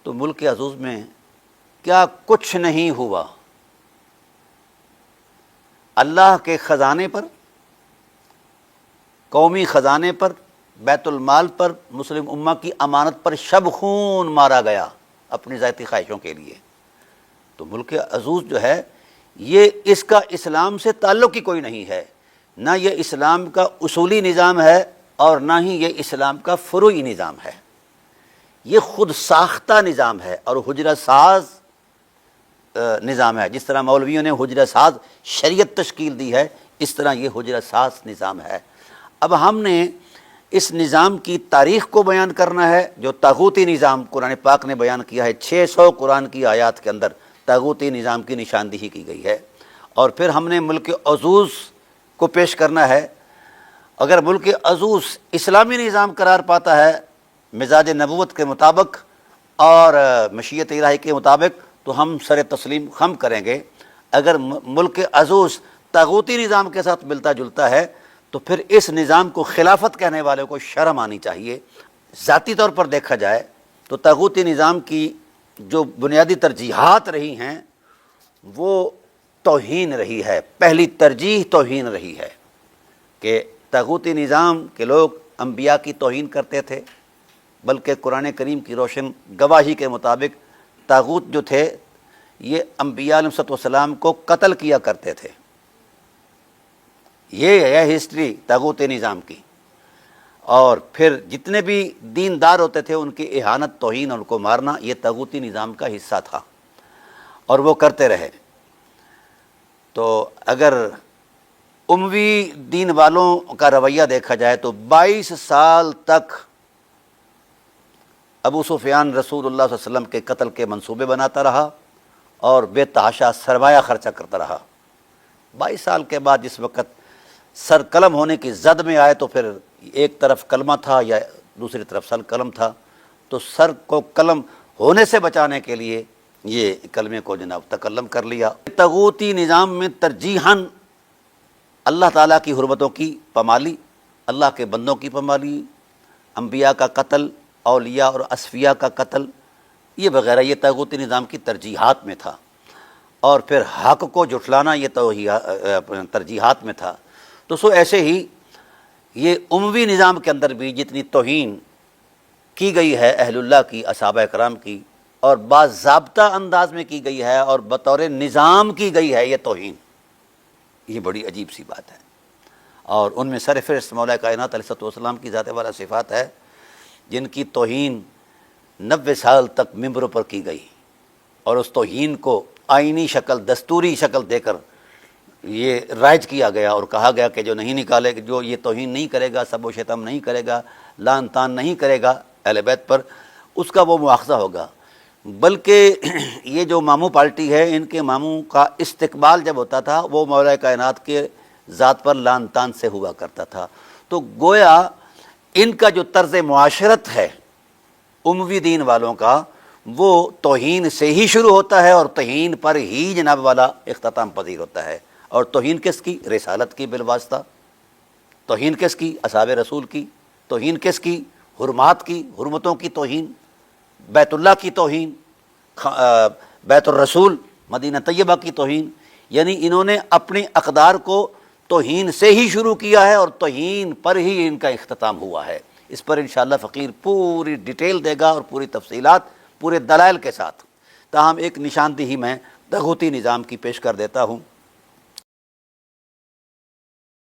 تو ملک عزوز میں کیا کچھ نہیں ہوا، اللہ کے خزانے پر، قومی خزانے پر، بیت المال پر، مسلم امہ کی امانت پر شب خون مارا گیا اپنی ذاتی خواہشوں کے لیے۔ تو ملک عزوز جو ہے یہ اس کا اسلام سے تعلق ہی کوئی نہیں ہے، نہ یہ اسلام کا اصولی نظام ہے اور نہ ہی یہ اسلام کا فروعی نظام ہے، یہ خود ساختہ نظام ہے اور حجرہ ساز نظام ہے۔ جس طرح مولویوں نے حجرہ ساز شریعت تشکیل دی ہے، اس طرح یہ حجرہ ساز نظام ہے۔ اب ہم نے اس نظام کی تاریخ کو بیان کرنا ہے، جو طاغوتی نظام قرآن پاک نے بیان کیا ہے۔ 600 قرآن کی آیات کے اندر طاغوتی نظام کی نشاندہی کی گئی ہے، اور پھر ہم نے ملک عزوز کو پیش کرنا ہے۔ اگر ملک عزوز اسلامی نظام قرار پاتا ہے مزاج نبوت کے مطابق اور مشیت الہی کے مطابق تو ہم سر تسلیم خم کریں گے۔ اگر ملک عزوز طاغوتی نظام کے ساتھ ملتا جلتا ہے تو پھر اس نظام کو خلافت کہنے والے کو شرم آنی چاہیے۔ ذاتی طور پر دیکھا جائے تو طاغوتی نظام کی جو بنیادی ترجیحات رہی ہیں وہ توہین رہی ہے، پہلی ترجیح توہین رہی ہے کہ طاغوتی نظام کے لوگ انبیاء کی توہین کرتے تھے، بلکہ قرآن کریم کی روشن گواہی کے مطابق طاغوت جو تھے یہ انبیاء علیہ السلام کو قتل کیا کرتے تھے۔ یہ ہے ہسٹری طاغوتی نظام کی، اور پھر جتنے بھی دیندار ہوتے تھے ان کی اہانت، توہین اور ان کو مارنا یہ طاغوتی نظام کا حصہ تھا، اور وہ کرتے رہے۔ تو اگر اموی دین والوں کا رویہ دیکھا جائے تو 22 سال تک ابو سفیان رسول اللہ صلی اللہ علیہ وسلم کے قتل کے منصوبے بناتا رہا اور بے تحاشا سرمایہ خرچہ کرتا رہا۔ 22 سال کے بعد جس وقت سر قلم ہونے کی زد میں آئے تو پھر ایک طرف کلمہ تھا یا دوسری طرف سر قلم تھا، تو سر کو قلم ہونے سے بچانے کے لیے یہ کلمے کو جناب تکلم کر لیا۔ طاغوتی نظام میں ترجیحاً اللہ تعالیٰ کی حرمتوں کی پامالی، اللہ کے بندوں کی پامالی، انبیاء کا قتل، اولیاء اور اصفیاء کا قتل، یہ وغیرہ یہ طاغوتی نظام کی ترجیحات میں تھا، اور پھر حق کو جھٹلانا یہ ترجیحات میں تھا۔ تو سو ایسے ہی یہ اموی نظام کے اندر بھی جتنی توہین کی گئی ہے اہل اللہ کی، اصحابہ کرام کی، اور باضابطہ انداز میں کی گئی ہے اور بطور نظام کی گئی ہے یہ توہین، یہ بڑی عجیب سی بات ہے۔ اور ان میں سرفہرست مولا کائنات علیہ السلام کی ذات والا صفات ہے جن کی توہین 90 سال تک ممبروں پر کی گئی، اور اس توہین کو آئینی شکل، دستوری شکل دے کر یہ رائج کیا گیا اور کہا گیا کہ جو نہیں نکالے، جو یہ توہین نہیں کرے گا، سب و شتم نہیں کرے گا، لعن طعن نہیں کرے گا اہل بیت پر، اس کا وہ مواخذہ ہوگا۔ بلکہ یہ جو ماموں پارٹی ہے، ان کے ماموں کا استقبال جب ہوتا تھا وہ مولا کائنات کے ذات پر لعن طعن سے ہوا کرتا تھا۔ تو گویا ان کا جو طرز معاشرت ہے اموی دین والوں کا، وہ توہین سے ہی شروع ہوتا ہے اور توہین پر ہی جناب والا اختتام پذیر ہوتا ہے۔ اور توہین کس کی؟ رسالت کی بالواسطہ۔ توہین کس کی؟ اصحاب رسول کی۔ توہین کس کی؟ حرمات کی، حرمتوں کی توہین، بیت اللہ کی توہین، بیت الرسول مدینہ طیبہ کی توہین۔ یعنی انہوں نے اپنی اقدار کو توہین سے ہی شروع کیا ہے اور توہین پر ہی ان کا اختتام ہوا ہے۔ اس پر انشاءاللہ فقیر پوری ڈیٹیل دے گا اور پوری تفصیلات پورے دلائل کے ساتھ۔ تاہم ایک نشاندہی میں طاغوتی نظام کی پیش کر دیتا ہوں۔